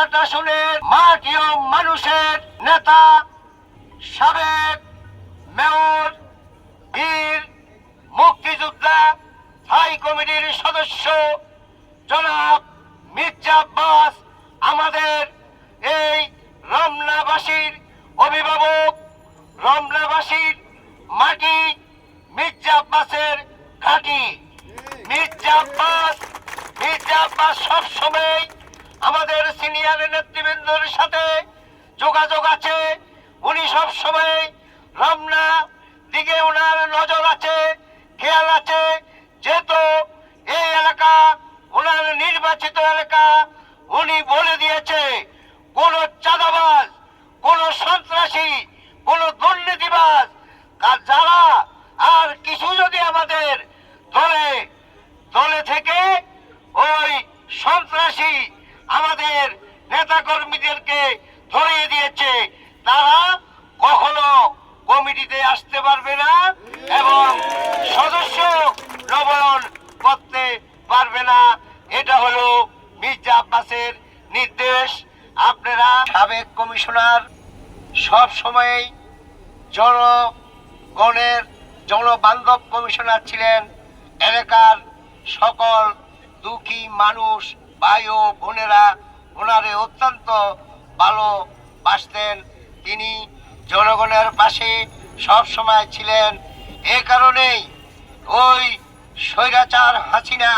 8 আসনের মাটি ও মানুষের নেতা, সাবেক মেয়র, বীর মুক্তিযোদ্ধা, স্থায়ী কমিটির সদস্য জনাব মির্জা আব্বাস আমাদের এই রমনাবাসীর অভিভাবক, রমনাবাসীর মাটি, মির্জা আব্বাসের ঘাঁটি। মির্জা আব্বাস সবসময় আমাদের সিনিয়র নেতৃবৃন্দর সাথে যোগাযোগ আছে। উনি সবসময় রমনা দিকে ওনার নজর আছে, খেয়াল আছে, যেহেতু এই এলাকা ওনার নির্বাচিত এলাকা। উনি বলে দিয়েছে কোন চাঁদাবাজ, কোন সন্ত্রাসী, কোন দুর্নীতিবাজ যারা আর কিছু যদি আমাদের দলে থেকে ওই সন্ত্রাসী আমাদের নেতা কর্মীদেরকে ধরিয়ে দিয়েছে, তারা কখনো কমিটিতে আসতে পারবে না এবং সদস্য নবায়ন করতে পারবে না। এটা হলো মির্জা আব্বাসের নির্দেশ। আপনারা সাবেক কমিশনার সব সময়ই জনগণের জনবান্ধব কমিশনার ছিলেন। এলাকার সকল দুঃখী মানুষ, ভাই ও বোনেরা ওনারে অত্যন্ত ভালোবাসতেন। তিনি জনগণের পাশে সব সময় ছিলেন। এ কারণেই ওই স্বৈরাচার হাসিনা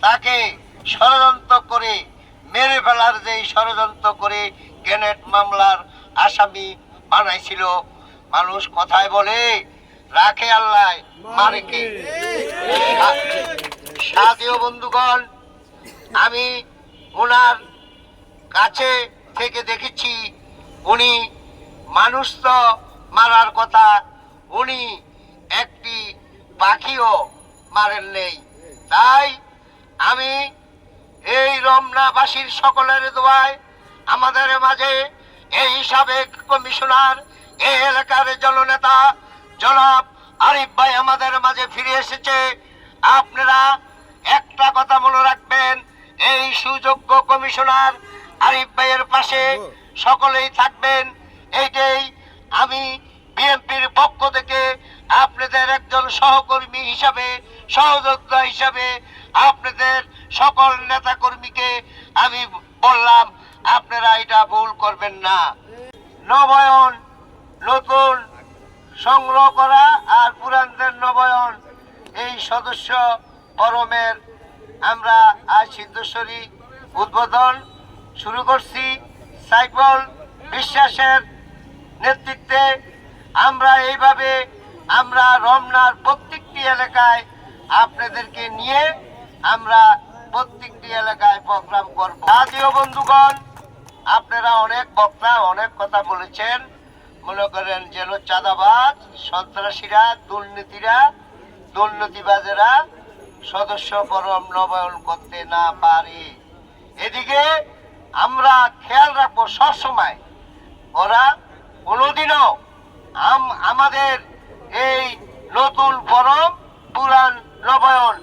তাকে ষড়যন্ত্র করে মেরে ফেলার যে ষড়যন্ত্র করে গ্রেনেড মামলার আসামি বানাইছিল। মানুষ কথায় বলে রাখে আল্লাহ মারে কে। সাথীয় বন্ধুগণ, আমি ওনার কাছে থেকে দেখেছি উনি মানুষ তো মারার কথা, উনি একটি পাখিও মারেন নেই। তাই আমি এই রমনাবাসীর সকলের দোয়ায় আমাদের মাঝে এই সাবেক কমিশনার, এই এলাকার জননেতা জনাব আরিফ ভাই আমাদের মাঝে ফিরে এসেছে। আপনারা একটা কথা মনে রাখবেন, এই সুযোগ্য কমিশনার আরিফ ভাইয়ের পাশে সকলেই থাকবেন। এইটাই আমি বিএনপির পক্ষ থেকে আপনাদের একজন সহকর্মী হিসাবে, সহযোদ্ধা হিসাবে আপনাদের সকল নেতা কর্মীকে আমি বললাম, আপনারা এটা ভুল করবেন না। নবায়ন নতুন সংগ্রহ করা আর পুরানদের নবায়ন, এই সদস্য ফরমের আমরা আজ সিদ্ধেশ্বরী উদ্বোধন শুরু করছি। সাইফুল বিশ্বাসের নেতৃত্বে আমরা এইভাবে আমরা রমনার প্রত্যেকটি এলাকায় আপনাদেরকে নিয়ে আমরা প্রত্যেকটি এলাকায় প্রোগ্রাম করব। জাতীয় বন্ধুগণ, আপনারা অনেক বক্তা অনেক কথা বলেছেন। মনে করেন যেন চাঁদাবাজ, সন্ত্রাসীরা, দুর্নীতিবাজেরা সদস্য ফরম নবায়ন করতে না পারে। এদিকে আমরা খেয়াল রাখবো সবসময় ওরা কোনোদিনও আমাদের এই নতুন ফরম পুরান নবায়ন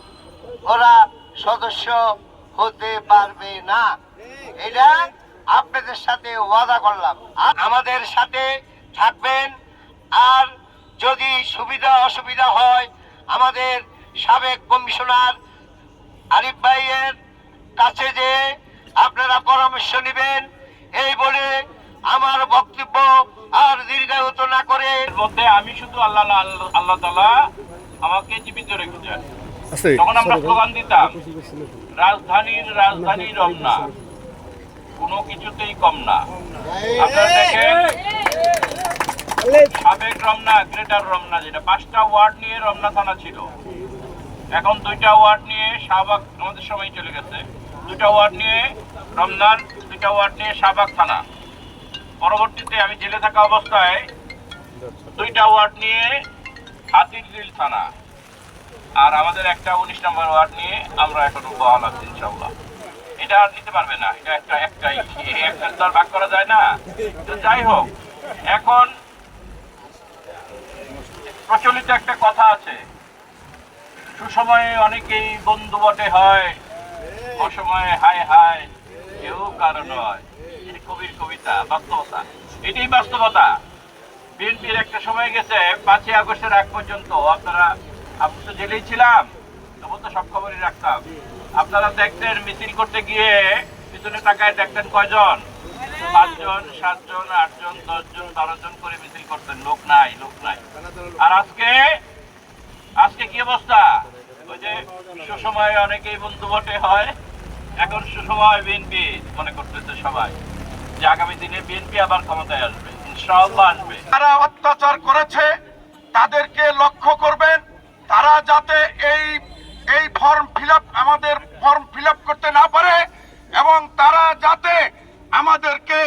ওরা সদস্য হতে পারবে না। এটা আপনাদের সাথে ওয়াদা করলাম। আমাদের সাথে থাকবেন। আর যদি সুবিধা অসুবিধা হয় আমাদের সাবেক কমিশনার আরিফ ভাইয়ের কাছে যে আপনারা পরামর্শ নেবেন। এই বলে আমার বক্তব্য আর দীর্ঘায়িত না করে মধ্যে আমি শুধু আল্লাহ তাআলা আমাকে জীবিত রেখেছেন। তখন আমরা স্লোগান দিতাম, রাজধানী রমনা, কোনো কিছুতেই কম না। আপনারা দেখেন সাবেক রমনা, গ্রেটার রমনা, যেটা 5টা ওয়ার্ড নিয়ে রমনা থানা ছিল, এখন 2টা ওয়ার্ড নিয়ে শাহবাগ, আমাদের সময় চলে গেছে, 2টা ওয়ার্ড নিয়ে রমনার, 2টা ওয়ার্ড নিয়ে শাহবাগ থানা। পরবর্তীতে আমি জেলে থাকা অবস্থায় 2টা ওয়ার্ড নিয়ে হাতিরঝিল থানা, আর আমাদের একটা 19 নম্বর ওয়ার্ড নিয়ে আমরা এখন বহাল আছি ইনশাআল্লাহ। এটা আর নিতে পারবে না, এটা একটাই তো আর ভাগ করা যায় না। তো যাই হোক, এখন প্রচলিত একটা কথা আছে, সুসময়ে অনেকেই বন্ধু বটে হয়, অসময়ে হায় হায় কেউ কারো নয়। এটি কবির কবিতা, বাস্তবতা। এটাই বাস্তবতা। বিএনপির একটা সময় গেছে 5ই আগস্টের আগ পর্যন্ত আমি তো জেলেই ছিলাম, তখন তো সব খবরই রাখতাম। আপনারা দেখতেন মিছিল করতে গিয়ে পিছনে তাকায় দেখতেন কয়জন, 5 জন, 7 জন, 8 জন, 10 জন, 12 জন করে মিছিল করতেন। লোক নাই। আর আজকে কি অবস্থা? ওই যে সুসময়ে অনেকেই বন্ধু বটে হয়, এখন সুসময় বিএনপি মনে করতেছে সবাই যে আগামী দিনে বিএনপি আবার ক্ষমতায় আসবে, ইনশাআল্লাহ আসবে। যারা অত্যাচার করেছে তাদেরকে লক্ষ্য করবেন, তারা যাতে এই আমাদের ফর্ম ফিল আপ করতে না পারে এবং তারা যাতে আমাদেরকে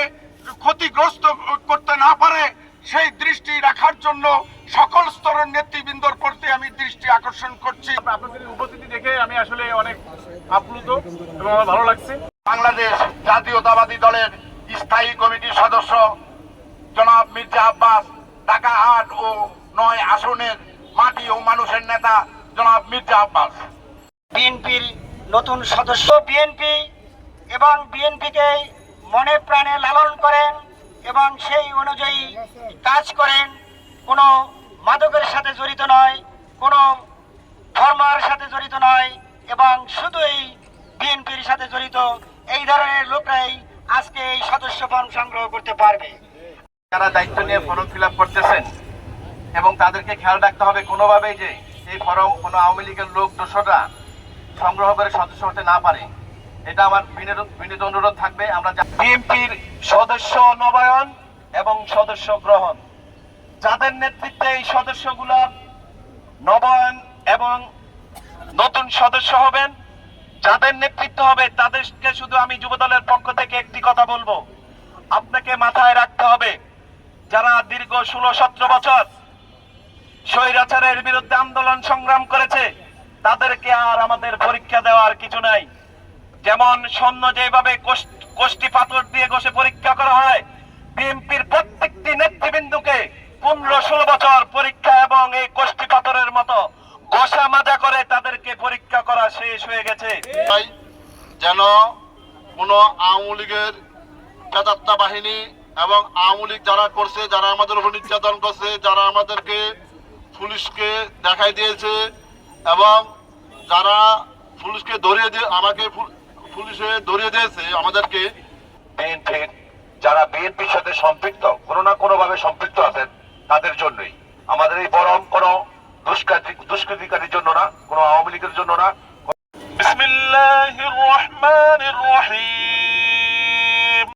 ক্ষতিগ্রস্ত করতে না পারে সেই দৃষ্টি রাখার জন্য সকল স্তরের নেতৃবৃন্দর প্রতি আমি দৃষ্টি আকর্ষণ করছি। আপনাদের উপস্থিতি দেখে আমি আসলে অনেক আপ্লুত এবং আমার ভালো লাগছে। বাংলাদেশ জাতীয়তাবাদী দলের স্থায়ী কমিটির সদস্য জনাব মির্জা আব্বাস, ঢাকা 8 ও 9 আসনের মাটি ও মানুষের নেতা জনাব মির্জা আব্বাস। বিএনপির নতুন সদস্য, বিএনপি এবং বিএনপিকে মনে প্রাণে লালন করেন এবং সেই অনুযায়ী কাজ করেন। কোনো মাদকের সাথে জড়িত নয়, কোনো ধর্মের সাথে জড়িত নয় এবং শুধুই বিএনপির সাথে জড়িত এই ধরনের লোকরাই আজকে এই সদস্য ফর্ম সংগ্রহ করতে পারবে। যারা দায়িত্ব নিয়ে ফর্ম ফিল আপ করতেছেন এবং তাদেরকে খেয়াল রাখতে হবে কোনোভাবেই যে এই ফর্ম কোনো আওয়ামী লীগের লোক দোষরা সংগ্রহ করে সদস্য হতে না পারে। এটা আমার বিনীত অনুরোধ থাকবে। আমরা বিএনপির সদস্য নবায়ন এবং সদস্য গ্রহণ, যাদের নেতৃত্বে এই সদস্যগুলো নবায়ন এবং নতুন সদস্য হবেন, যাদের নেতৃত্ব হবে তাদেরকে শুধু আমি যুবদলের পক্ষ থেকে একটি কথা বলবো, আপনাকে মাথায় রাখতে হবে যারা দীর্ঘ 16-17 বছর স্বৈরাচারের বিরুদ্ধে আন্দোলন সংগ্রাম করেছে তাদেরকে আর আমাদের পরীক্ষা দেওয়ার কিছু নাই। যেমন সৈন্য যেভাবে কোষ্টি পাথর দিয়ে ঘষে পরীক্ষা করা হয়, বিএনপির প্রত্যেকটি নেতৃবৃন্দকে 15-16 বছর পরীক্ষা এবং এই কোষ্টি পাথরের মতো ঘষা মাজা করে তাদেরকে পরীক্ষা করা শেষ হয়ে গেছে। যেন কোনো আওয়ামী লীগের প্রেতাত্মা বাহিনী এবং আওয়ামী লীগ যারা করছে, যারা আমাদের উপর নির্যাতন করছে, যারা আমাদেরকে পুলিশকে দেখাই দিয়েছে এবং যারা পুলিশকে আমাকে পুলিশে ধরিয়ে দিয়েছে আমাদেরকে, বিএনপির যারা বিএনপির সাথে সম্পৃক্ত, কোনো না কোনো ভাবে সম্পৃক্ত আছেন, তাদের জন্যই আমাদের এই বরং কোনো দুষ্কৃতিকারীর জন্য না, কোনো আওয়ামী লীগের জন্য না। বিসমিল্লাহির রহমানির রহিম।